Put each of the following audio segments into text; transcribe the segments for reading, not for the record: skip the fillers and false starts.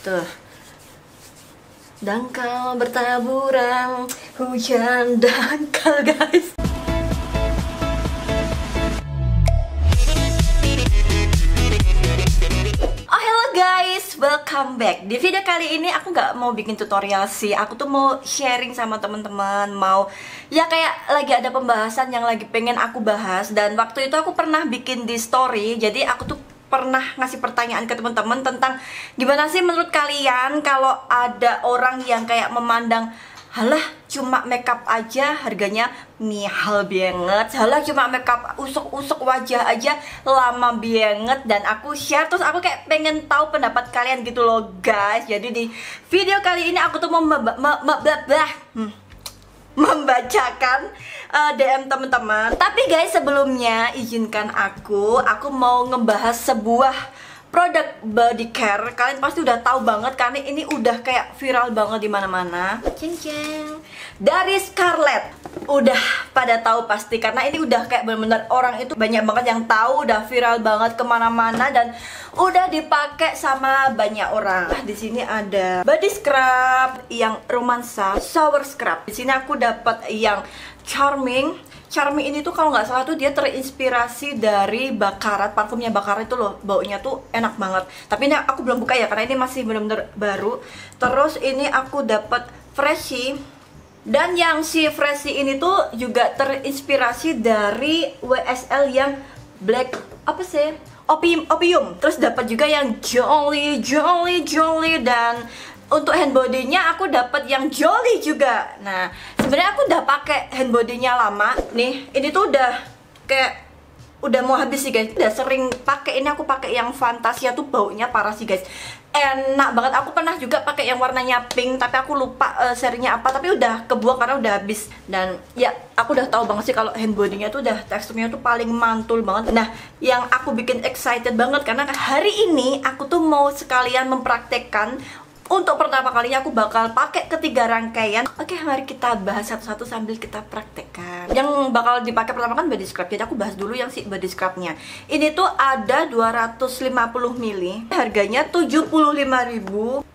Tuh. Dangkal bertaburan, hujan dangkal guys. Oh hello guys, welcome back. Di video kali ini aku nggak mau bikin tutorial sih. Aku tuh mau sharing sama teman-teman. Mau ya kayak lagi ada pembahasan yang lagi pengen aku bahas. Dan waktu itu aku pernah bikin di story. Jadi aku tuh pernah ngasih pertanyaan ke teman-teman tentang gimana sih menurut kalian kalau ada orang yang kayak memandang halah cuma makeup aja harganya mahal banget, halah cuma makeup usuk-usuk wajah aja lama banget. Dan aku share terus aku kayak pengen tahu pendapat kalian gitu loh guys. Jadi di video kali ini aku tuh mau membacakan DM teman-teman. Tapi guys, sebelumnya izinkan aku mau ngebahas sebuah produk body care. Kalian pasti udah tahu banget karena ini udah kayak viral banget di mana-mana. Ceng-ceng. Dari Scarlett. Udah pada tahu pasti karena ini udah kayak bener-bener orang itu banyak banget yang tahu, udah viral banget kemana-mana dan udah dipakai sama banyak orang. Di sini ada body scrub yang romansa, shower scrub. Di sini aku dapat yang charming. Charming ini tuh kalau nggak salah tuh dia terinspirasi dari Baccarat, parfumnya Baccarat itu loh. Baunya tuh enak banget. Tapi ini aku belum buka ya karena ini masih bener-bener baru. Terus ini aku dapat Freshie. Dan yang si Freshie ini tuh juga terinspirasi dari WSL yang black apa sih? Opium. Terus dapat juga yang Jolly. Dan untuk hand body-nya aku dapat yang Jolly juga. Nah, sebenarnya aku udah pakai hand body-nya lama. Nih, ini tuh udah kayak udah mau habis sih guys. Udah sering pakai ini, aku pakai yang Fantasia tuh baunya parah sih guys. Enak banget. Aku pernah juga pakai yang warnanya pink tapi aku lupa serinya apa, tapi udah kebuang karena udah habis. Dan ya aku udah tahu banget sih kalau hand body-nya tuh udah teksturnya tuh paling mantul banget. Nah, yang aku bikin excited banget karena hari ini aku tuh mau sekalian mempraktekkan. Untuk pertama kalinya aku bakal pakai ketiga rangkaian. Oke, mari kita bahas satu-satu sambil kita praktekkan. Yang bakal dipakai pertama kan body scrub. Jadi aku bahas dulu yang si body scrubnya. Ini tuh ada 250 ml. Harganya 75.000.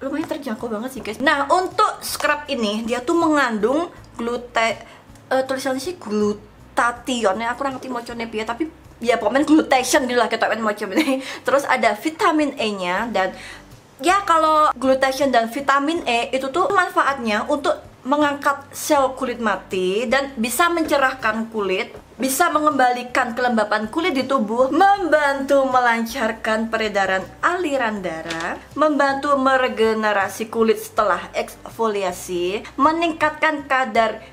Lumayan terjangkau banget sih guys. Nah, untuk scrub ini dia tuh mengandung tulisannya sih glutathione. Aku kurang ngerti macamnya ya, tapi ya pokoknya glutation gitu lah kita macam ini. Terus ada vitamin E-nya dan ya kalau glutation dan vitamin E itu tuh manfaatnya untuk mengangkat sel kulit mati dan bisa mencerahkan kulit, bisa mengembalikan kelembapan kulit di tubuh, membantu melancarkan peredaran aliran darah, membantu meregenerasi kulit setelah eksfoliasi, meningkatkan kadar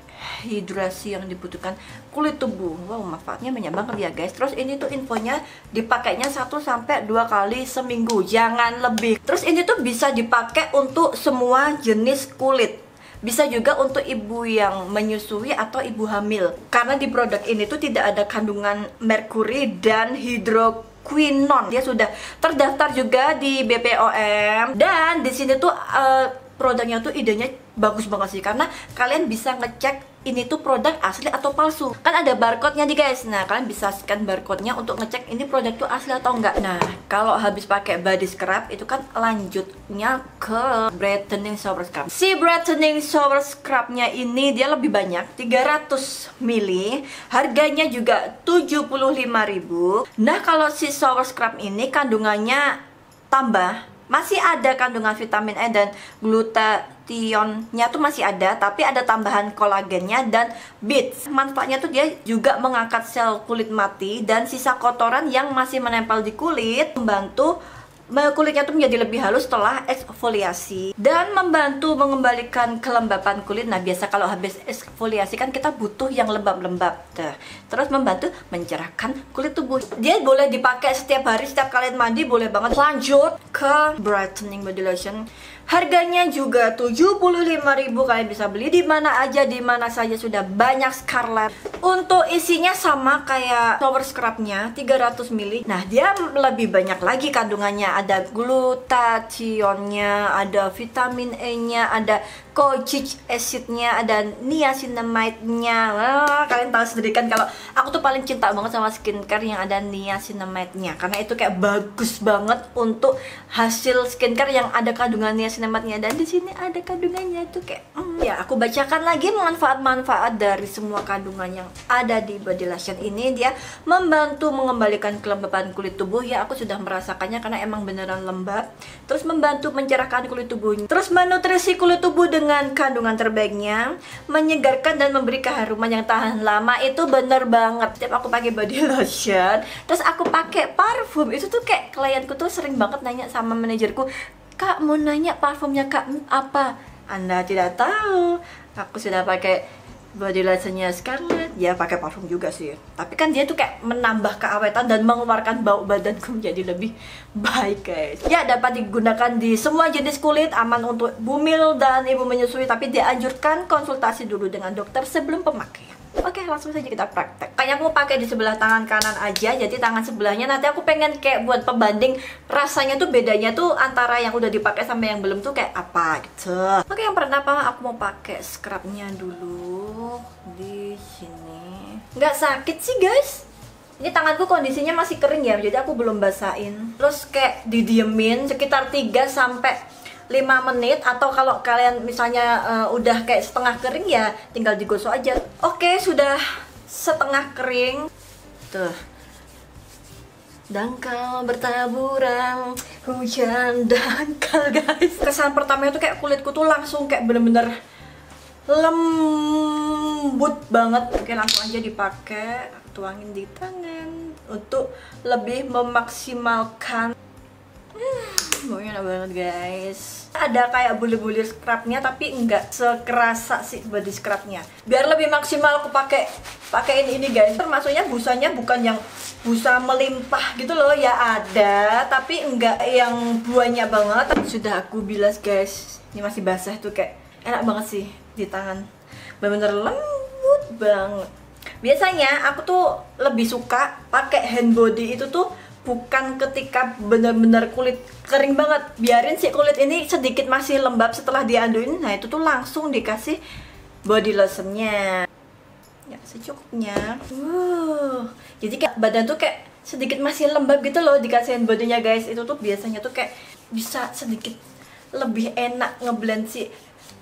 hidrasi yang dibutuhkan kulit tubuh. Wow, manfaatnya banyak banget ya guys. Terus ini tuh infonya dipakainya 1-2 kali seminggu, jangan lebih. Terus ini tuh bisa dipakai untuk semua jenis kulit. Bisa juga untuk ibu yang menyusui atau ibu hamil. Karena di produk ini tuh tidak ada kandungan merkuri dan hidroquinon. Dia sudah terdaftar juga di BPOM. Dan di sini tuh produknya tuh idenya bagus banget sih karena kalian bisa ngecek ini tuh produk asli atau palsu. Kan ada barcode-nya nih guys. Nah, kalian bisa scan barcode-nya untuk ngecek ini produk tuh asli atau enggak. Nah, kalau habis pakai body scrub itu kan lanjutnya ke brightening shower scrub. Si brightening shower scrub-nya ini dia lebih banyak, 300 ml. Harganya juga 75.000. Nah, kalau si shower scrub ini kandungannya tambah. Masih ada kandungan vitamin E dan glutathione-nya tuh masih ada, tapi ada tambahan kolagennya dan beets. Manfaatnya tuh dia juga mengangkat sel kulit mati dan sisa kotoran yang masih menempel di kulit, membantu kulitnya tuh menjadi lebih halus setelah eksfoliasi dan membantu mengembalikan kelembapan kulit. Nah, biasa kalau habis eksfoliasi kan kita butuh yang lembab-lembab. Terus membantu mencerahkan kulit tubuh. Dia boleh dipakai setiap hari, setiap kalian mandi boleh banget. Lanjut ke brightening body lotion. Harganya juga 75.000. Kalian bisa beli di mana aja, di mana saja, sudah banyak Scarlett. Untuk isinya sama kayak shower scrubnya, 300 ml. Nah, dia lebih banyak lagi kandungannya. Ada glutathionnya, ada vitamin E-nya, ada kojic acid-nya, ada niacinamide-nya. Kalian tahu sendiri kan kalau aku tuh paling cinta banget sama skincare yang ada niacinamide-nya, karena itu kayak bagus banget untuk hasil skincare yang ada kandungan niacinamide-nya. Dan di sini ada kandungannya tuh kayak ya, aku bacakan lagi manfaat-manfaat dari semua kandungan yang ada di body lotion ini. Dia membantu mengembalikan kelembapan kulit tubuh. Ya, aku sudah merasakannya karena emang beneran lembab. Terus membantu mencerahkan kulit tubuhnya. Terus menutrisi kulit tubuh dengan kandungan terbaiknya, menyegarkan dan memberi keharuman yang tahan lama. Itu bener banget. Setiap aku pakai body lotion, terus aku pakai parfum, itu tuh kayak klienku tuh sering banget nanya sama manajerku, "Kak, mau nanya parfumnya Kak apa?" Anda tidak tahu, aku sudah pakai body lotionnya Scarlett. Ya, pakai parfum juga sih, tapi kan dia tuh kayak menambah keawetan dan mengeluarkan bau badanku menjadi lebih baik, guys. Ya, dapat digunakan di semua jenis kulit, aman untuk bumil dan ibu menyusui, tapi dianjurkan konsultasi dulu dengan dokter sebelum pemakaian. Oke, langsung saja kita praktek. Kayaknya aku pakai di sebelah tangan kanan aja, jadi tangan sebelahnya nanti aku pengen kayak buat pembanding rasanya tuh, bedanya tuh antara yang udah dipakai sama yang belum tuh kayak apa gitu. Oke, yang pertama aku mau pakai scrubnya dulu di sini. Nggak sakit sih, guys. Ini tanganku kondisinya masih kering ya, jadi aku belum basahin. Terus kayak didiemin sekitar 3 sampai 5 menit, atau kalau kalian misalnya udah kayak setengah kering ya tinggal digosok aja. Oke, sudah setengah kering. Tuh. Dangkal bertaburan, hujan dangkal, guys. Kesan pertama itu kayak kulitku tuh langsung kayak bener-bener lembut banget. Oke, langsung aja dipakai, tuangin di tangan untuk lebih memaksimalkan. Baunya enak banget, guys. Ada kayak bulir-bulir scrubnya, tapi enggak sekerasa si body scrubnya. Biar lebih maksimal aku pakai ini guys. Termasuknya busanya bukan yang busa melimpah gitu loh, ya ada, tapi enggak yang banyak banget. Sudah aku bilas, guys. Ini masih basah tuh, kayak enak banget sih di tangan. Bener-bener lembut banget. Biasanya aku tuh lebih suka pakai hand body itu tuh bukan ketika bener-bener kulit kering banget, biarin si kulit ini sedikit masih lembab setelah diaduin. Nah, itu tuh langsung dikasih body lotionnya. Ya, secukupnya. Jadi kayak badan tuh kayak sedikit masih lembab gitu loh dikasihin bodinya, guys. Itu tuh biasanya tuh kayak bisa sedikit lebih enak ngeblend si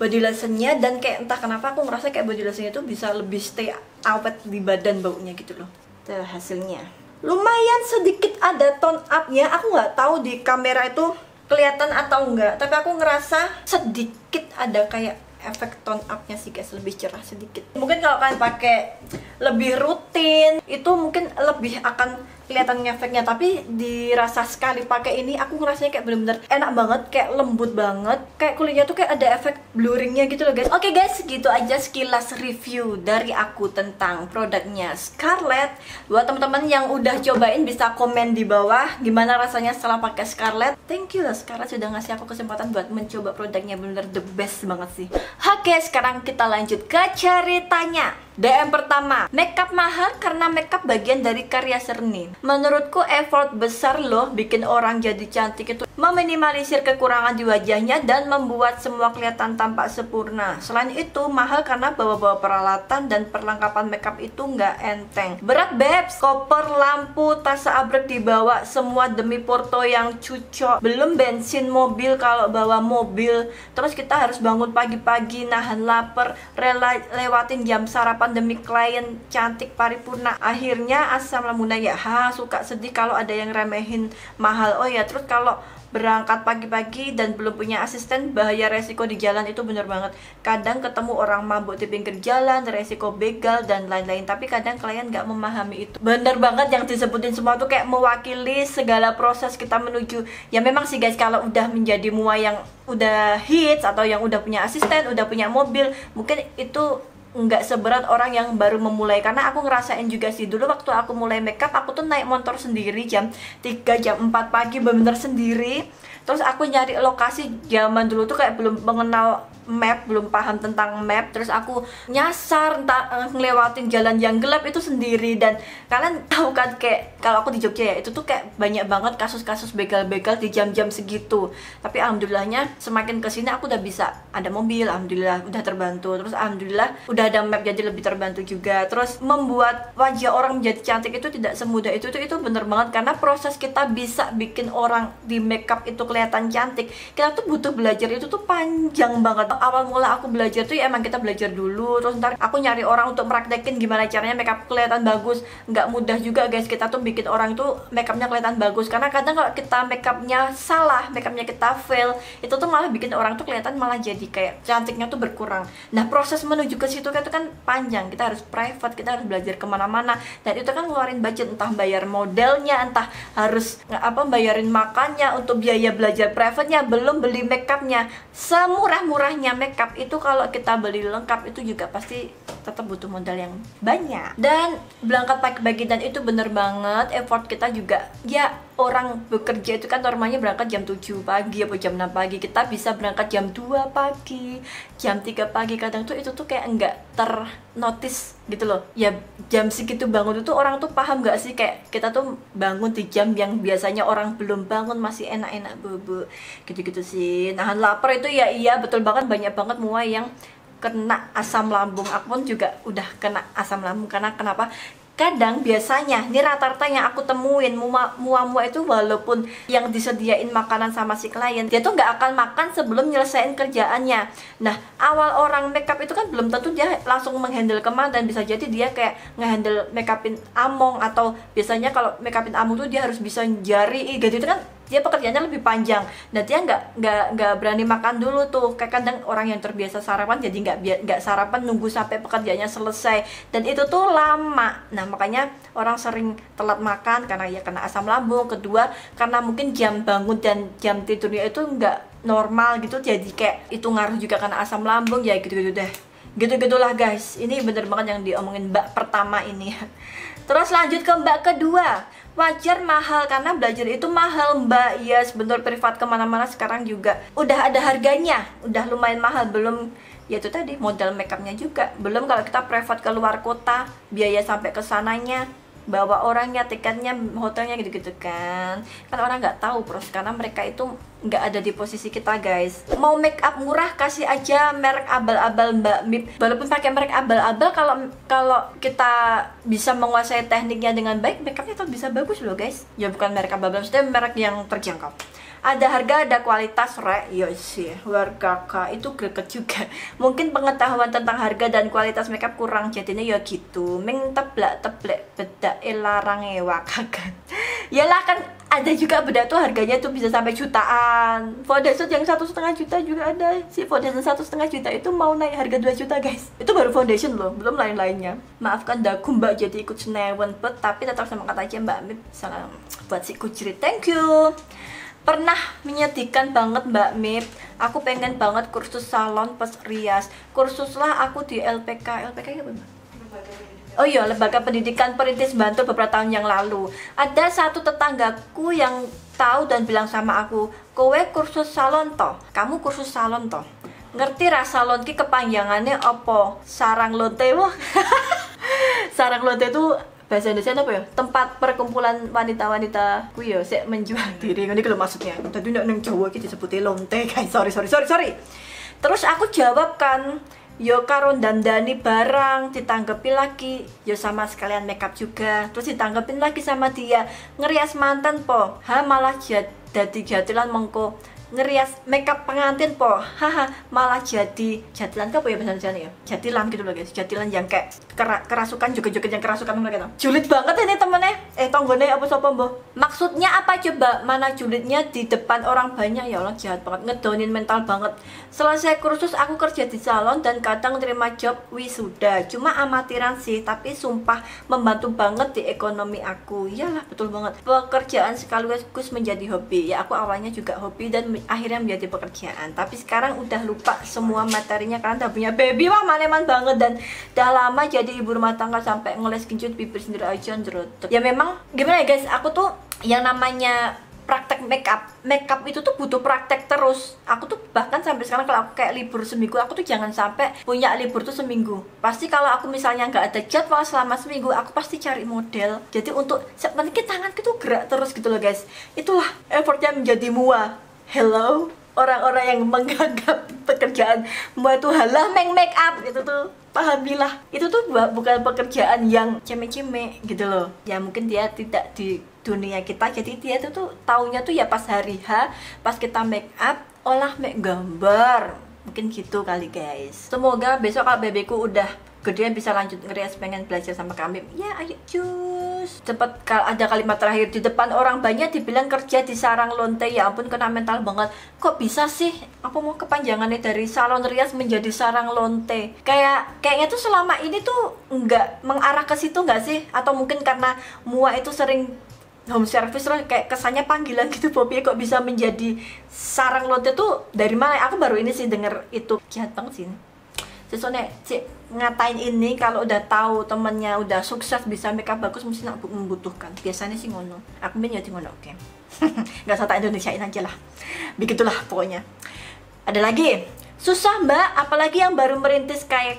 body lotionnya. Dan kayak entah kenapa aku ngerasa kayak body lotionnya tuh bisa lebih stay awet di badan baunya gitu loh. Tuh hasilnya. Lumayan sedikit ada tone up-nya. Aku nggak tahu di kamera itu kelihatan atau enggak, tapi aku ngerasa sedikit ada kayak efek tone up-nya sih, guys, lebih cerah sedikit. Mungkin kalau kalian pakai lebih rutin itu mungkin lebih akan kelihatan efeknya, tapi dirasa sekali pakai ini aku ngerasanya kayak bener-bener enak banget, kayak lembut banget, kayak kulitnya tuh kayak ada efek blurringnya gitu loh, guys. Oke, guys, gitu aja sekilas review dari aku tentang produknya Scarlett. Buat teman-teman yang udah cobain bisa komen di bawah gimana rasanya setelah pakai Scarlett. Thank you lah Scarlett sudah ngasih aku kesempatan buat mencoba produknya, bener-bener the best banget sih. Oke, sekarang kita lanjut ke ceritanya. DM pertama, makeup mahal karena makeup bagian dari karya seni. Menurutku effort besar loh bikin orang jadi cantik itu, meminimalisir kekurangan di wajahnya dan membuat semua kelihatan tampak sempurna. Selain itu mahal karena bawa-bawa peralatan dan perlengkapan makeup itu nggak enteng. Berat, babes, koper, lampu, tas seabrek dibawa semua demi foto yang cucok. Belum bensin mobil kalau bawa mobil. Terus kita harus bangun pagi-pagi, nahan lapar, rela lewatin jam sarapan demi klien cantik paripurna. Akhirnya asam lambungnya ya suka sedih kalau ada yang remehin mahal. Oh ya, terus kalau berangkat pagi-pagi dan belum punya asisten, bahaya resiko di jalan. Itu bener banget. Kadang ketemu orang mabuk di pinggir jalan, resiko begal dan lain-lain, tapi kadang klien nggak memahami itu. Bener banget yang disebutin semua tuh kayak mewakili segala proses kita menuju. Ya memang sih, guys, kalau udah menjadi mua yang udah hits atau yang udah punya asisten, udah punya mobil, mungkin itu nggak seberat orang yang baru memulai. Karena aku ngerasain juga sih, dulu waktu aku mulai makeup aku tuh naik motor sendiri jam 3, jam 4 pagi, bener-bener sendiri. Terus aku nyari lokasi, zaman dulu tuh kayak belum mengenal map, belum paham tentang map. Terus aku nyasar ngelewatin jalan yang gelap itu sendiri. Dan kalian tahu kan, kayak kalau aku di Jogja ya, itu tuh kayak banyak banget kasus-kasus begal-begal di jam-jam segitu. Tapi alhamdulillahnya semakin kesini aku udah bisa ada mobil, alhamdulillah udah terbantu. Terus alhamdulillah udah ada map, jadi lebih terbantu juga. Terus membuat wajah orang menjadi cantik itu tidak semudah itu bener banget. Karena proses kita bisa bikin orang di makeup itu kelihatan cantik, kita tuh butuh belajar itu tuh panjang banget. Awal mula aku belajar tuh ya emang kita belajar dulu, terus ntar aku nyari orang untuk meraktekin gimana caranya makeup kelihatan bagus. Nggak mudah juga guys kita tuh bikin orang tuh makeupnya kelihatan bagus, karena kadang kalau kita makeupnya salah, makeupnya kita fail, itu tuh malah bikin orang tuh kelihatan malah jadi kayak cantiknya tuh berkurang. Nah proses menuju ke situ kan itu kan panjang, kita harus private, kita harus belajar kemana-mana, dan itu kan ngeluarin budget, entah bayar modelnya, entah harus bayarin makannya, untuk biaya belajar private-nya, belum beli makeupnya. Semurah-murahnya makeup itu kalau kita beli lengkap itu juga pasti tetap butuh modal yang banyak. Dan berangkat pagi-pagi, dan itu bener banget effort kita juga. Ya orang bekerja itu kan normalnya berangkat jam 7 pagi atau jam 6 pagi, kita bisa berangkat jam 2 pagi, jam 3 pagi. Kadang tuh itu tuh kayak enggak ternotis gitu loh. Ya jam segitu bangun itu orang tuh paham gak sih, kayak kita tuh bangun di jam yang biasanya orang belum bangun, masih enak-enak bobo gitu-gitu sih. Nahan lapar itu ya iya betul banget, banyak banget mua yang kena asam lambung. Aku pun juga udah kena asam lambung. Karena kenapa? Kadang biasanya nih rata-rata yang aku temuin mua-mua itu, walaupun yang disediain makanan sama si klien, dia tuh nggak akan makan sebelum nyelesain kerjaannya. Nah awal orang makeup itu kan belum tentu dia langsung menghandle kemana, dan bisa jadi dia kayak ngehandle makeupin among, atau biasanya kalau makeupin among tuh dia harus bisa jari gitu kan, dia pekerjaannya lebih panjang. Nah dia nggak berani makan dulu tuh. Kayak kadang orang yang terbiasa sarapan jadi nggak sarapan, nunggu sampai pekerjaannya selesai, dan itu tuh lama. Nah makanya orang sering telat makan karena ya kena asam lambung. Kedua karena mungkin jam bangun dan jam tidurnya itu nggak normal gitu, jadi kayak itu ngaruh juga karena asam lambung. Ya gitu-gitu deh, gitu-gitulah guys. Ini bener banget yang diomongin mbak pertama ini. Terus lanjut ke mbak kedua. Wajar mahal, karena belajar itu mahal mbak. Ya sebentar, privat kemana-mana sekarang juga udah ada harganya, udah lumayan mahal. Belum ya itu tadi modal makeupnya juga, belum kalau kita privat ke luar kota, biaya sampai ke sananya, bawa orangnya, tiketnya, hotelnya gitu-gitu kan orang nggak tahu pros, karena mereka itu nggak ada di posisi kita guys. Mau make up murah kasih aja merek abal-abal Mbak Mip, walaupun pakai merek abal-abal, kalau kita bisa menguasai tekniknya dengan baik, make upnya tetap bisa bagus loh guys. Ya bukan merek abal-abal, maksudnya merek yang terjangkau, ada harga, ada kualitas, rek. Ya sih, warga kakak itu greget juga. Mungkin pengetahuan tentang harga dan kualitas makeup kurang, jadinya ya gitu. Ming teblak bedak larang ewa kakak. Yalah kan ada juga bedak tuh harganya tuh bisa sampai jutaan. Foundation yang 1,5 juta juga ada. Si foundation 1,5 juta itu mau naik harga 2 juta guys. Itu baru foundation loh, belum lain-lainnya. Maafkan dagu mbak jadi ikut senewen pet, tapi tetap semangat aja mbak Mip. Salam buat si kucrit, thank you. Pernah menyedihkan banget Mbak Mip. Aku pengen banget kursus salon plus rias. Kursus lah aku di LPK. LPK apa Mbak? Oh iya, Lembaga Pendidikan Perintis Bantul beberapa tahun yang lalu. Ada satu tetanggaku yang tahu dan bilang sama aku, kowe kursus salon toh? Kamu kursus salon toh? Ngerti rasa salon ki kepanjangannya apa? Sarang lonte wah. Sarang lonte itu bahasa Indonesia apa ya? Tempat perkumpulan wanita-wanita ku ya sik menjual diri. Ini kalau maksudnya. Tadi nang Jawa iki disebutnya lonte, guys. Sorry. Terus aku jawab kan, yo karo dandani barang, ditanggepi lagi yo sama sekalian makeup juga. Terus ditanggepin lagi sama dia, ngerias mantan po. Malah dadi jatilan mengko. Ngerias makeup pengantin po, haha, malah jadi jatilan apa ya bahasa ya, jatilan gitu loh guys, jatilan yang kayak kerasukan, joget-joget yang kerasukan mereka tuh. Julid banget ini temennya, tonggone apa sopo mbok? Maksudnya apa coba? Mana julidnya di depan orang banyak, ya Allah jahat banget, ngedonin mental banget. Selesai kursus aku kerja di salon dan kadang terima job wisuda, cuma amatiran sih, tapi sumpah membantu banget di ekonomi aku. Iyalah betul banget, pekerjaan sekaligus menjadi hobi. Ya aku awalnya juga hobi dan akhirnya menjadi pekerjaan, tapi sekarang udah lupa semua materinya karena udah punya baby. Wah maneman banget, dan udah lama jadi ibu rumah tangga sampai ngeles kincut bibir sendiri aja jerotot. Ya memang gimana ya guys, aku tuh yang namanya praktek makeup itu tuh butuh praktek terus. Aku tuh bahkan sampai sekarang kalau aku kayak libur seminggu, aku tuh jangan sampai punya libur tuh seminggu. Pasti kalau aku misalnya nggak ada jadwal selama seminggu, aku pasti cari model. Jadi untuk sebenarnya tanganku tuh gerak terus gitu loh guys. Itulah effortnya menjadi mua. Hello, orang-orang yang menganggap pekerjaan mua itu halah make up itu tuh pahamilah, itu tuh bukan pekerjaan yang ceme-ceme gitu loh. Ya mungkin dia tidak di dunia kita, jadi dia itu tuh taunya tuh ya pas hari H, pas kita make up, olah make gambar, mungkin gitu kali guys. Semoga besok kalau bebeku udah gedean bisa lanjut ngerias, pengen belajar sama kami. Ya ayo cus. Cepet ada kalimat terakhir, di depan orang banyak dibilang kerja di sarang lonte. Ya ampun, kena mental banget. Kok bisa sih? Apa mau kepanjangannya dari salon rias menjadi sarang lonte? Kayaknya tuh selama ini tuh nggak mengarah ke situ nggak sih? Atau mungkin karena mua itu sering home service loh, kayak kesannya panggilan gitu. Poppy kok bisa menjadi sarang lonte tuh dari mana? Aku baru ini sih denger itu. Jahat banget sih ini. Sesuai ngatain ini kalau udah tahu temennya udah sukses bisa makeup bagus mesti nak membutuhkan. Biasanya sih ngono. Aku bin jadi ngono, oke. Nggak usah tak Indonesiain aja lah. Begitulah pokoknya. Ada lagi. Susah mbak, apalagi yang baru merintis kayak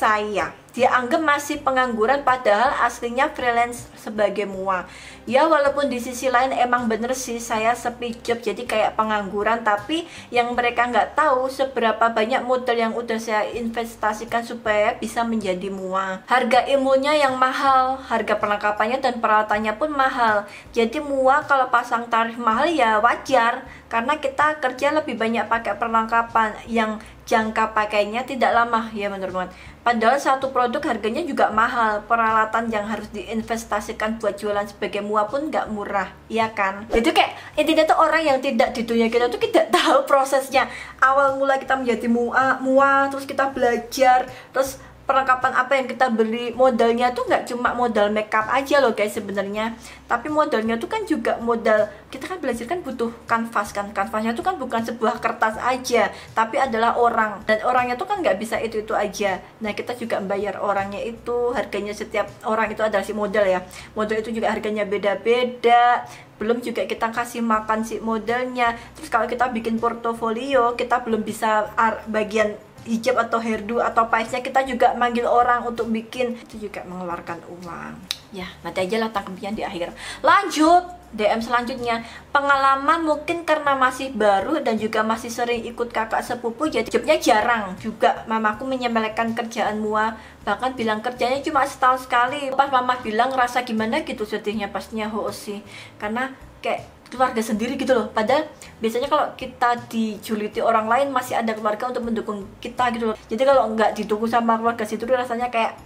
saya. Dia anggap masih pengangguran padahal aslinya freelance sebagai mua. Ya walaupun di sisi lain emang bener sih saya sepi job jadi kayak pengangguran. Tapi yang mereka nggak tahu seberapa banyak modal yang udah saya investasikan supaya bisa menjadi mua. Harga ilmunya yang mahal, harga perlengkapannya dan peralatannya pun mahal. Jadi mua kalau pasang tarif mahal ya wajar, karena kita kerja lebih banyak pakai perlengkapan yang jangka pakainya tidak lama ya menurut banget. Padahal satu produk harganya juga mahal, peralatan yang harus diinvestasikan buat jualan sebagai mua pun nggak murah, iya kan? Itu kayak intinya tuh orang yang tidak di dunia kita tuh tidak tahu prosesnya. Awal mula kita menjadi mua, terus kita belajar, terus perlengkapan apa yang kita beli, modalnya tuh nggak cuma modal makeup aja loh guys sebenarnya, tapi modalnya tuh kan juga modal kita kan belajar kan butuh kanvas kan, kanvasnya tuh kan bukan sebuah kertas aja, tapi adalah orang, dan orangnya tuh kan nggak bisa itu aja. Nah kita juga bayar orangnya itu, harganya setiap orang itu adalah si model ya, model itu juga harganya beda-beda. Belum juga kita kasih makan si modelnya. Terus kalau kita bikin portofolio, kita belum bisa bagian hijab atau hairdo atau paisnya, kita juga manggil orang untuk bikin, itu juga mengeluarkan uang. Ya nanti aja lah tangkepian di akhir. Lanjut DM selanjutnya, pengalaman mungkin karena masih baru dan juga masih sering ikut kakak sepupu jadi jobnya jarang juga. Mamaku menyepelekan kerjaan mua, bahkan bilang kerjanya cuma setahun sekali. Pas mama bilang rasa gimana gitu sedihnya pastinya sih, karena kayak keluarga sendiri gitu loh. Padahal biasanya kalau kita dijuliti orang lain masih ada keluarga untuk mendukung kita gitu loh. Jadi kalau nggak didukung sama keluarga situ rasanya kayak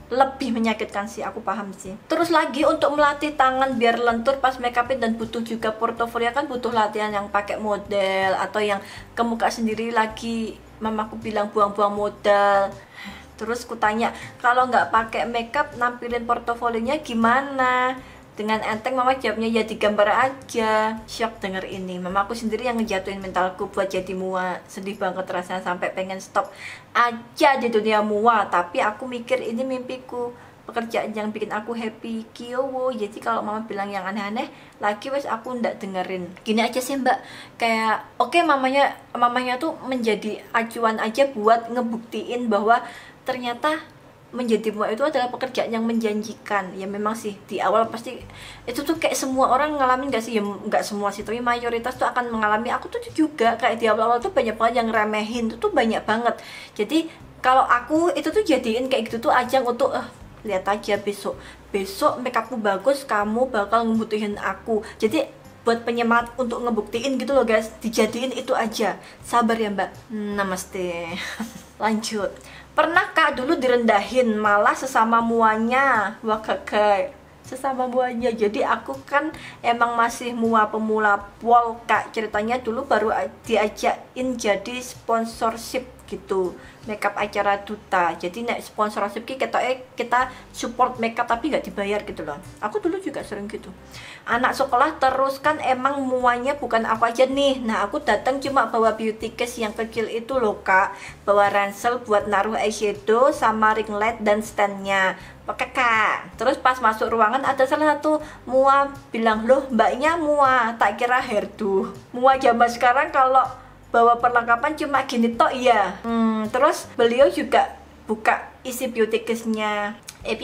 lebih menyakitkan sih, aku paham sih. Terus lagi untuk melatih tangan biar lentur pas make upin dan butuh juga portofolio kan butuh latihan yang pakai model atau yang ke muka sendiri lagi. Mamaku bilang buang-buang modal. Terus kutanya kalau nggak pakai makeup nampilin portofolionya gimana? Dengan enteng mama jawabnya ya digambar aja. Shock denger ini, mama aku sendiri yang ngejatuhin mentalku buat jadi mua. Sedih banget rasanya sampai pengen stop aja di dunia mua. Tapi aku mikir ini mimpiku, pekerjaan yang bikin aku happy kiowo. Jadi kalau mama bilang yang aneh-aneh lagi wes aku ndak dengerin. Gini aja sih mbak, kayak oke, mamanya tuh menjadi acuan aja buat ngebuktiin bahwa ternyata menjadi mua itu adalah pekerjaan yang menjanjikan. Ya memang sih di awal pasti itu tuh kayak semua orang ngalamin gak sih, ya nggak semua sih tapi mayoritas tuh akan mengalami. Aku tuh juga kayak di awal-awal tuh banyak banget yang remehin, tuh banyak banget. Jadi kalau aku itu tuh jadiin kayak gitu tuh ajang untuk lihat aja besok makeupku bagus, kamu bakal ngebutuhin aku. Jadi buat penyemangat untuk ngebuktiin gitu loh guys, dijadiin itu aja. Sabar ya mbak. Namaste. Lanjut. Pernah kak dulu direndahin malah sesama muanya. Wah kakak, sesama muanya. Jadi aku kan emang masih mua pemula pol kak. Ceritanya dulu baru diajakin jadi sponsorship gitu, makeup acara duta. Jadi nek sponsorship kita support makeup tapi nggak dibayar gitu loh. Aku dulu juga sering gitu. Anak sekolah terus kan emang muanya bukan aku aja nih. Nah aku datang cuma bawa beauty case yang kecil itu loh kak, bawa ransel buat naruh eyeshadow sama ring light dan standnya. Pakai kak. Terus pas masuk ruangan ada salah satu mua bilang, loh mbaknya mua, tak kira hairdo. Mua zaman sekarang kalau bawa perlengkapan cuma gini tok iya. Terus beliau juga buka isi beauty case-nya.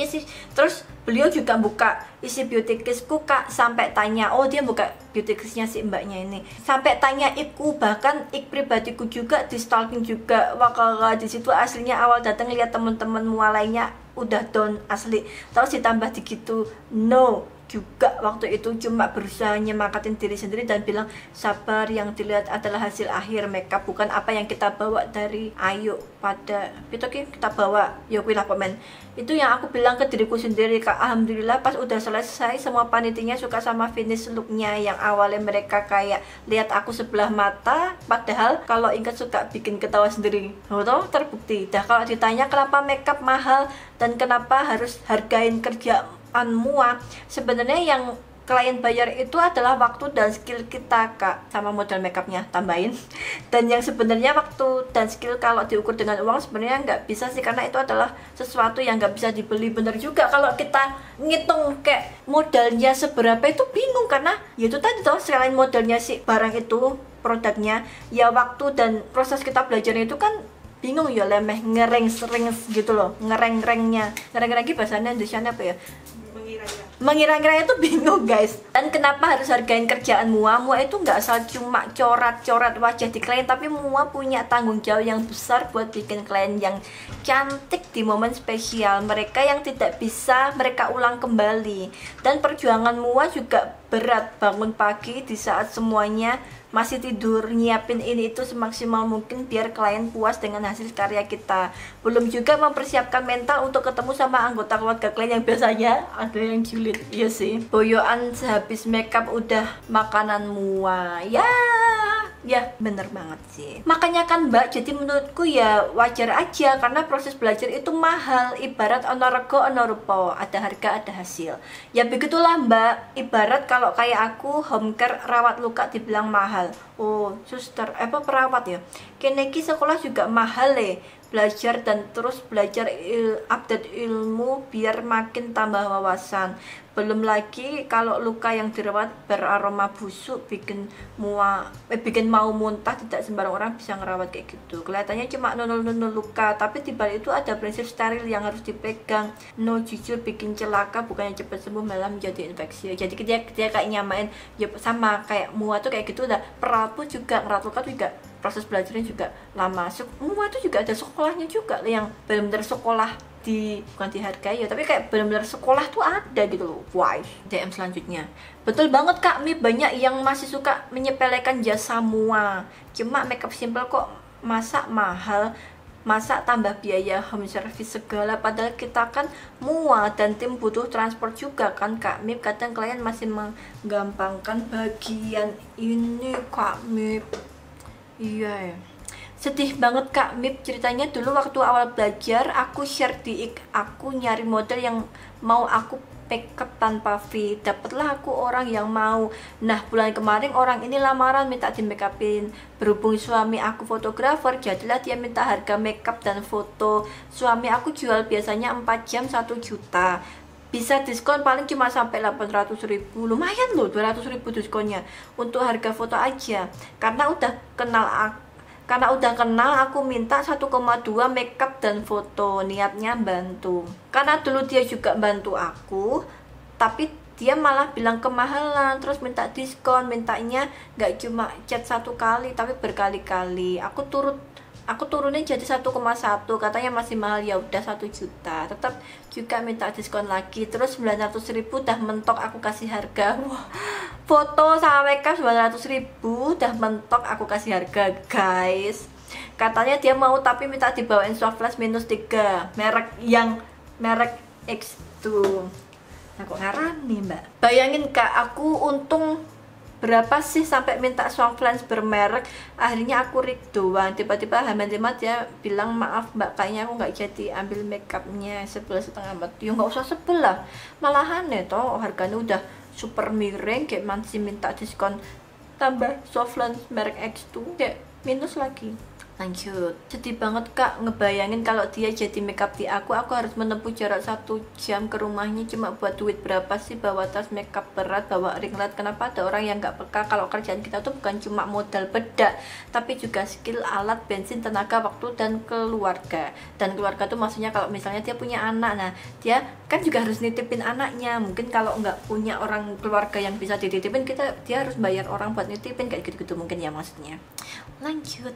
Sih. Terus beliau juga buka isi beauty case-ku kak, sampai tanya, oh dia buka beauty case-nya si mbaknya ini. Sampai tanya ikku, bahkan ik pribadiku juga di stalking juga. Wah kakak di situ aslinya awal datang lihat teman-teman mua lainnya udah down asli. Terus ditambah digitu, no juga waktu itu cuma berusaha nyemangatin diri sendiri dan bilang sabar, yang dilihat adalah hasil akhir makeup, bukan apa yang kita bawa dari ayo pada kita bawa yokilah komen. Itu yang aku bilang ke diriku sendiri kak. Alhamdulillah pas udah selesai semua panitinya suka sama finish looknya. Yang awalnya mereka kayak lihat aku sebelah mata, padahal kalau ingat suka bikin ketawa sendiri. Betul, terbukti. Dah kalau ditanya kenapa makeup mahal dan kenapa harus hargain kerja mua, sebenarnya yang klien bayar itu adalah waktu dan skill kita kak, sama modal makeupnya tambahin. Dan yang sebenarnya waktu dan skill kalau diukur dengan uang sebenarnya nggak bisa sih, karena itu adalah sesuatu yang nggak bisa dibeli. Bener juga kalau kita ngitung kayak modalnya seberapa itu bingung, karena ya itu tadi toh, selain modalnya si barang itu produknya, ya waktu dan proses kita belajarnya itu kan bingung ya, lemeh ngereng sering gitu loh, ngereng-rengnya bahasanya Indonesia apa ya, mengira-ngira itu bingung guys. Dan kenapa harus hargain kerjaan mua itu nggak asal cuma coret-coret wajah di klien, tapi mua punya tanggung jawab yang besar buat bikin klien yang cantik di momen spesial mereka yang tidak bisa mereka ulang kembali. Dan perjuangan mua juga berat, bangun pagi di saat semuanya masih tidur, nyiapin ini itu semaksimal mungkin biar klien puas dengan hasil karya kita. Belum juga mempersiapkan mental untuk ketemu sama anggota keluarga klien yang biasanya ada yang julid. Iya sih, boyoan sehabis makeup udah makanan mua. Ya bener banget sih. Makanya kan mbak, jadi menurutku ya wajar aja, karena proses belajar itu mahal. Ibarat ono rego ono rupo, ada harga ada hasil. Ya begitulah mbak. Ibarat kalau kayak aku home care rawat luka dibilang mahal. Oh suster perawat ya, kene iki sekolah juga mahal belajar dan terus belajar update ilmu biar makin tambah wawasan. Belum lagi kalau luka yang dirawat beraroma busuk bikin mau muntah, tidak sembarang orang bisa ngerawat kayak gitu. Kelihatannya cuma nunul luka, tapi di balik itu ada prinsip steril yang harus dipegang. No, jujur bikin celaka bukannya cepat sembuh malah menjadi infeksi. Jadi dia kayak nyamain ya sama kayak mua tuh kayak gitu. Udah perawat pun juga ngerawat luka tuh juga proses belajarnya juga lama. Mua tuh juga ada sekolahnya juga yang benar-benar sekolah bukan dihargai ya, tapi kayak benar-benar sekolah tuh ada gitu loh. Why? DM selanjutnya, betul banget kak, banyak yang masih suka menyepelekan jasa mua. Cuma makeup simple kok masa mahal, masa tambah biaya home service segala, padahal kita kan mua dan tim butuh transport juga kan kak Mip. Kadang klien masih menggampangkan bagian ini kak Mip. Iya ya, sedih banget kak Mip ceritanya. Dulu waktu awal belajar aku share di aku nyari model yang mau aku makeup tanpa fee, dapatlah aku orang yang mau. Nah bulan kemarin orang ini lamaran minta di makeupin. Berhubung suami aku fotografer, jadilah dia minta harga makeup dan foto. Suami aku jual biasanya 4 jam 1 juta, bisa diskon paling cuma sampai 800.000. Lumayan loh 200.000 diskonnya untuk harga foto aja. Karena udah kenal aku minta 1,2 makeup dan foto, niatnya bantu. Karena dulu dia juga bantu aku, tapi dia malah bilang kemahalan, terus minta diskon, mintanya nggak cuma chat 1 kali tapi berkali-kali. Aku turunin jadi 1,1, katanya masih mahal, ya udah 1 juta. Tetap juga minta diskon lagi, terus 900.000 udah mentok aku kasih harga. Wah, foto sama makeup 900.000 udah mentok aku kasih harga guys. Katanya dia mau tapi minta dibawain soft flash -3 merek X2. Nah kok ngarani mbak. Bayangin kak, aku untung berapa sih sampai minta Songflans bermerek. Akhirnya aku rig doang. Tiba-tiba Hamil 5 dia bilang, maaf mbak, kayaknya aku nggak jadi ambil makeupnya, 11,5 ya nggak usah sebel lah, malahan ya toh harganya udah super miring, kayak masih minta diskon tambah Songflans merek X2, kayak minus lagi. Lanjut, sedih banget kak ngebayangin kalau dia jadi makeup di aku harus menempuh jarak 1 jam ke rumahnya cuma buat duit. Berapa sih bawa tas makeup berat, bawa ring light? Kenapa ada orang yang nggak peka kalau kerjaan kita tuh bukan cuma modal bedak, tapi juga skill, alat, bensin, tenaga, waktu, dan keluarga. Dan keluarga tuh maksudnya kalau misalnya dia punya anak, nah dia kan juga harus nitipin anaknya. Mungkin kalau nggak punya orang keluarga yang bisa dititipin, dia harus bayar orang buat nitipin, kayak gitu-gitu mungkin ya maksudnya. Lanjut,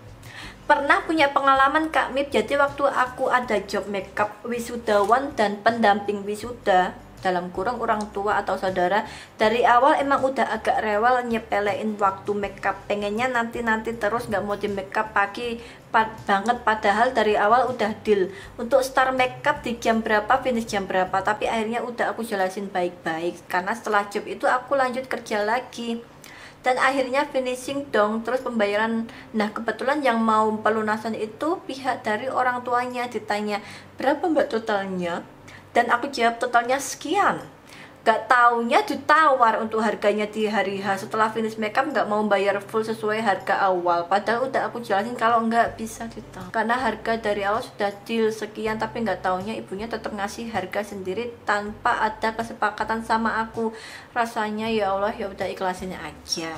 pernah punya pengalaman Kak Mip, jadi waktu aku ada job makeup wisudawan dan pendamping wisuda dalam kurung orang tua atau saudara, dari awal emang udah agak rewel nyepelein waktu makeup, pengennya nanti terus, nggak mau di makeup pagi banget, padahal dari awal udah deal untuk start makeup di jam berapa, finish jam berapa, tapi akhirnya udah aku jelasin baik-baik karena setelah job itu aku lanjut kerja lagi dan akhirnya finishing dong, terus pembayaran. Nah kebetulan yang mau pelunasan itu pihak dari orang tuanya, ditanya berapa mbak totalnya, dan aku jawab totalnya sekian. Gak taunya ditawar untuk harganya di hari H. Setelah finish makeup nggak mau bayar full sesuai harga awal, padahal udah aku jelasin kalau nggak bisa ditawar karena harga dari awal sudah deal sekian, tapi nggak taunya ibunya tetap ngasih harga sendiri tanpa ada kesepakatan sama aku. Rasanya ya Allah, ya udah ikhlasin aja.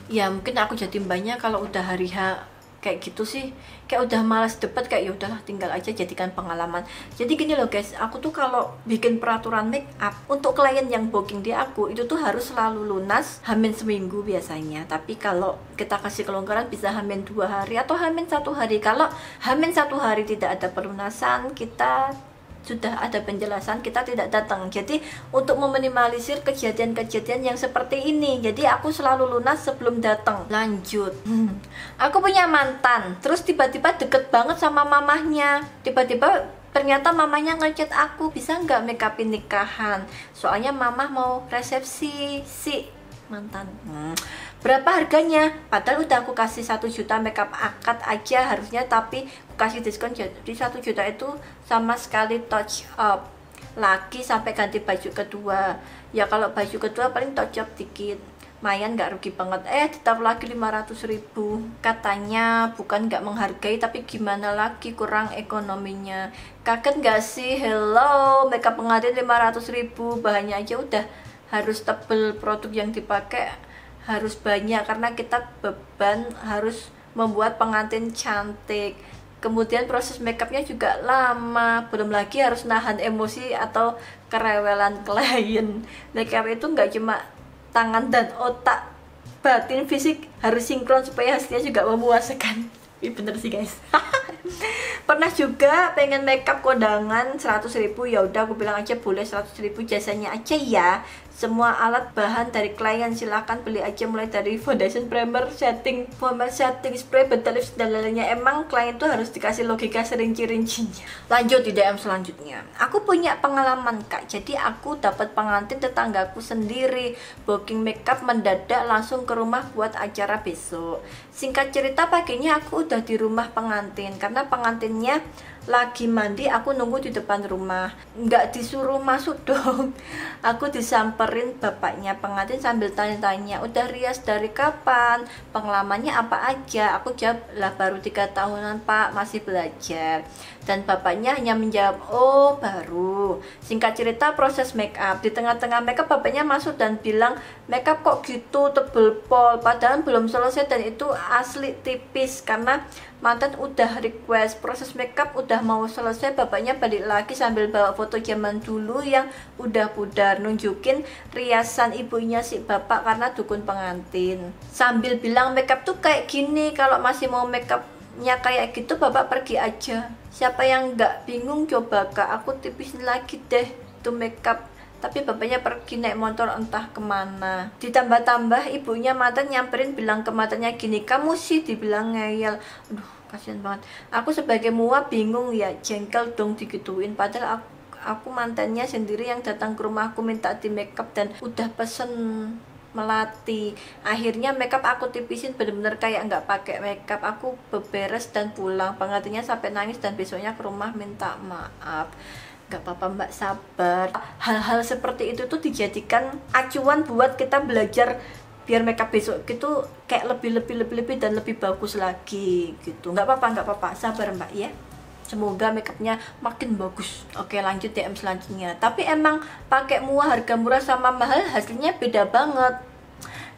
Ya mungkin aku jadi mbaknya kalau udah hari H kayak gitu sih, kayak udah malas debat, kayak ya udahlah tinggal aja, jadikan pengalaman. Jadi gini loh guys, aku tuh kalau bikin peraturan make up untuk klien yang booking di aku itu tuh harus selalu lunas hamin seminggu biasanya, tapi kalau kita kasih kelonggaran bisa hamin 2 hari atau hamin 1 hari. Kalau hamin 1 hari tidak ada pelunasan, kita sudah ada penjelasan, kita tidak datang. Jadi untuk meminimalisir kejadian-kejadian yang seperti ini, jadi aku selalu lunas sebelum datang. Lanjut, aku punya mantan, terus tiba-tiba deket banget sama mamahnya. Tiba-tiba ternyata mamanya ngechat aku, bisa nggak makeupin nikahan, soalnya mamah mau resepsi si mantan. Berapa harganya? Padahal udah aku kasih 1 juta makeup akad aja harusnya, tapi aku kasih diskon, jadi 1 juta itu sama sekali touch up lagi sampai ganti baju kedua. Ya kalau baju kedua paling touch up dikit, lumayan nggak rugi banget. Ditambah lagi 500.000. Katanya bukan nggak menghargai, tapi gimana lagi, kurang ekonominya. Kaget nggak sih? Hello, makeup pengantin 500.000, bahannya aja udah harus tebel, produk yang dipakai harus banyak karena kita beban harus membuat pengantin cantik. Kemudian proses makeupnya juga lama, belum lagi harus nahan emosi atau kerewelan klien. Makeup itu nggak cuma tangan dan otak, batin fisik harus sinkron supaya hasilnya juga memuaskan. Ih, bener sih guys. Pernah juga pengen makeup kondangan 100.000, ya udah aku bilang aja boleh 100.000 jasanya aja ya. Semua alat bahan dari klien silahkan beli aja, mulai dari foundation, primer, setting, foamer, setting, spray, bedak lips dan lainnya. Emang klien tuh harus dikasih logika serinci-rincinya. Lanjut di DM selanjutnya. Aku punya pengalaman kak, jadi aku dapat pengantin tetanggaku sendiri, booking makeup mendadak langsung ke rumah buat acara besok. Singkat cerita paginya aku udah di rumah pengantin, karena pengantinnya lagi mandi, aku nunggu di depan rumah. Nggak disuruh masuk dong, aku disamperin bapaknya pengantin sambil tanya-tanya, udah rias dari kapan, pengalamannya apa aja. Aku jawab, lah baru 3 tahunan pak, masih belajar. Dan bapaknya hanya menjawab, oh baru. Singkat cerita proses make up, di tengah-tengah make up bapaknya masuk dan bilang, make up kok gitu tebel pol, padahal belum selesai dan itu asli tipis karena mantan udah request. Proses makeup udah mau selesai, bapaknya balik lagi sambil bawa foto zaman dulu yang udah pudar, nunjukin riasan ibunya si bapak karena dukun pengantin, sambil bilang makeup tuh kayak gini, kalau masih mau makeupnya kayak gitu bapak pergi aja. Siapa yang nggak bingung, coba kak, aku tipisin lagi deh tuh makeup. Tapi bapaknya pergi naik motor entah kemana. Ditambah-tambah ibunya mantan nyamperin bilang ke mantannya gini, kamu sih dibilang ngeyel. Aduh kasihan banget. Aku sebagai mua bingung ya, jengkel dong digituin. Padahal aku mantannya sendiri yang datang ke rumahku minta di makeup dan udah pesen melatih. Akhirnya makeup aku tipisin, bener-bener kayak nggak pakai makeup, aku beberes dan pulang. Pengantinnya sampai nangis dan besoknya ke rumah minta maaf. Gak apa-apa mbak, sabar. Hal-hal seperti itu tuh dijadikan acuan buat kita belajar biar makeup besok itu kayak lebih dan lebih bagus lagi gitu. Nggak apa-apa, sabar mbak ya. Semoga makeupnya makin bagus. Oke, lanjut DM selanjutnya. Tapi emang pakai MUA harga murah sama mahal hasilnya beda banget.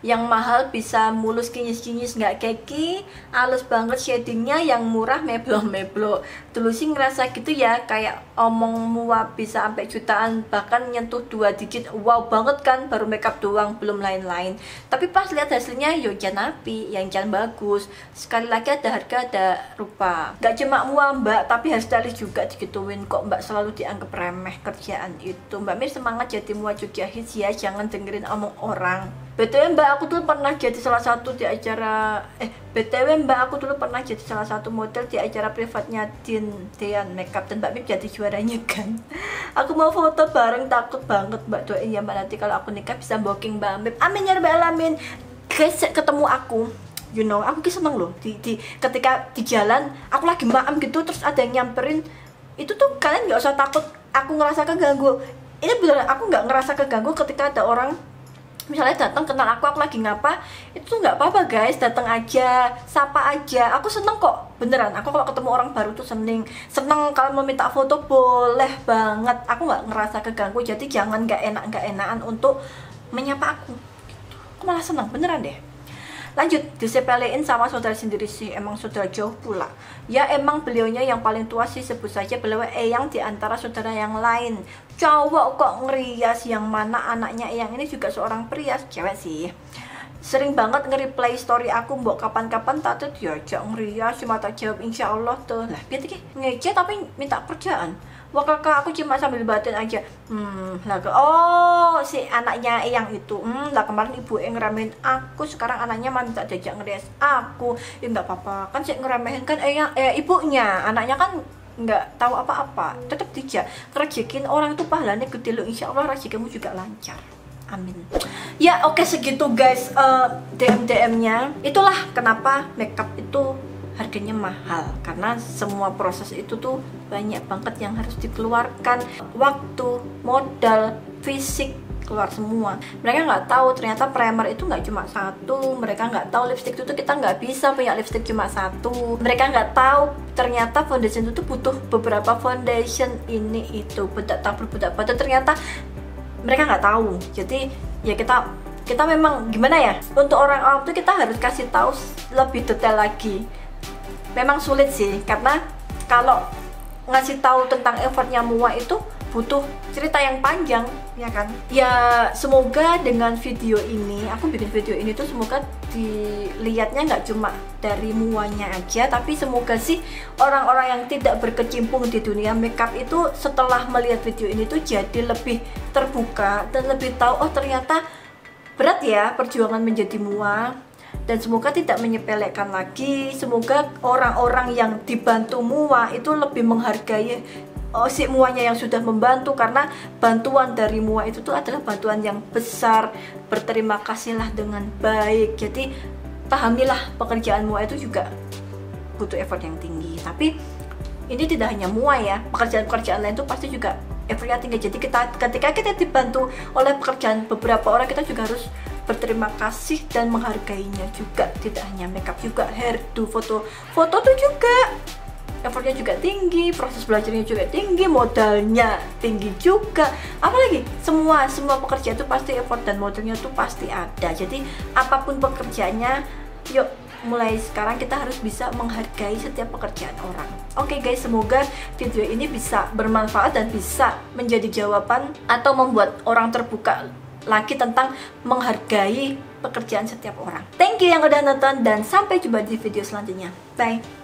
Yang mahal bisa mulus kinyis-kinyis nggak keki, halus banget shadingnya. Yang murah meblo-meblo. Dulu sih ngerasa gitu ya, kayak omong MUA bisa sampai jutaan, bahkan nyentuh 2 digit. Wow banget kan, baru makeup doang, belum lain-lain. Tapi pas lihat hasilnya, yo jan api, yang jan bagus. Sekali lagi ada harga ada rupa. Gak cuma MUA mbak, tapi hairstylist juga digituin. Kok mbak selalu dianggap remeh kerjaan itu? Mbak Mir semangat jadi MUA Jogja Hits ya, jangan dengerin omong orang. BTW mbak, aku tuh pernah jadi salah satu di acara BTW mbak, aku dulu pernah jadi salah satu model di acara privatnya Dean Makeup, dan Mbak Mip jadi juaranya kan. Aku mau foto bareng, takut banget mbak, doain ya mbak, nanti kalau aku nikah bisa booking Mbak Mip, amin ya rabbal alamin. Guys, ketemu aku, you know, aku seneng loh ketika di jalan aku lagi maam gitu, terus ada yang nyamperin, itu tuh kalian nggak usah takut aku ngerasa keganggu. Ini beneran aku nggak ngerasa keganggu ketika ada orang misalnya datang kenal aku lagi ngapa, itu tuh nggak apa-apa guys, datang aja, sapa aja, aku seneng kok, beneran. Aku kalau ketemu orang baru tuh seneng. Kalau mau minta foto boleh banget, aku nggak ngerasa keganggu. Jadi jangan nggak enakan untuk menyapa aku. Aku malah seneng, beneran deh. Lanjut, disepelein sama saudara sendiri sih, emang saudara jauh pula. Ya emang beliaunya yang paling tua sih, sebut saja beliau Eyang di antara saudara yang lain. Cowok kok ngerias, yang mana anaknya Eyang ini juga seorang perias, cewek sih. Sering banget nge-replay story aku, mbok kapan-kapan tak diajak ngerias, cuma tak jawab insya Allah tuh. Lah, biar ngece tapi minta kerjaan. Wah kakak, aku cuma sambil batin aja. Oh si anaknya Eyang itu. Lah kemarin ibu yang ngeramehin aku, sekarang anaknya mah minta diajak ngerias aku. Ya nggak apa-apa, kan sih ngeramehin kan Eyang, ibunya, anaknya kan nggak tahu apa-apa. Tetap dijak. Rezekin orang itu pahalanya gede loh, insya Allah rezekimu juga lancar. Amin. Ya oke, segitu guys DM-nya. Itulah kenapa makeup itu harganya mahal, karena semua proses itu tuh banyak banget yang harus dikeluarkan, waktu, modal, fisik, keluar semua. Mereka nggak tahu ternyata primer itu nggak cuma satu, mereka nggak tahu lipstick itu kita nggak bisa punya lipstick cuma satu, mereka nggak tahu ternyata foundation itu butuh beberapa foundation ini itu, bedak tabur bedak pada, ternyata mereka nggak tahu. Jadi ya kita memang gimana ya, untuk orang-orang itu kita harus kasih tahu lebih detail lagi. Memang sulit sih, karena kalau ngasih tahu tentang effortnya MUA itu butuh cerita yang panjang, ya kan? Ya semoga dengan video ini, aku bikin video ini tuh semoga dilihatnya nggak cuma dari MUA-nya aja, tapi semoga sih orang-orang yang tidak berkecimpung di dunia makeup itu setelah melihat video ini tuh jadi lebih terbuka dan lebih tahu, oh ternyata berat ya perjuangan menjadi MUA. Dan semoga tidak menyepelekan lagi. Semoga orang-orang yang dibantu MUA itu lebih menghargai si MUA-nya yang sudah membantu, karena bantuan dari MUA itu tuh adalah bantuan yang besar. Berterima kasihlah dengan baik. Jadi pahamilah pekerjaan MUA itu juga butuh effort yang tinggi. Tapi ini tidak hanya MUA ya, pekerjaan-pekerjaan lain itu pasti juga effortnya tinggi. Jadi ketika kita dibantu oleh pekerjaan beberapa orang, kita juga harus berterima kasih dan menghargainya juga. Tidak hanya makeup, juga hairdo, foto tuh juga effortnya juga tinggi, proses belajarnya juga tinggi, modalnya tinggi juga. Apalagi semua pekerjaan itu pasti effort dan modalnya tuh pasti ada. Jadi apapun pekerjaannya, yuk mulai sekarang kita harus bisa menghargai setiap pekerjaan orang. Oke guys, semoga video ini bisa bermanfaat dan bisa menjadi jawaban atau membuat orang terbuka lagi tentang menghargai pekerjaan setiap orang. Thank you yang udah nonton dan sampai jumpa di video selanjutnya. Bye.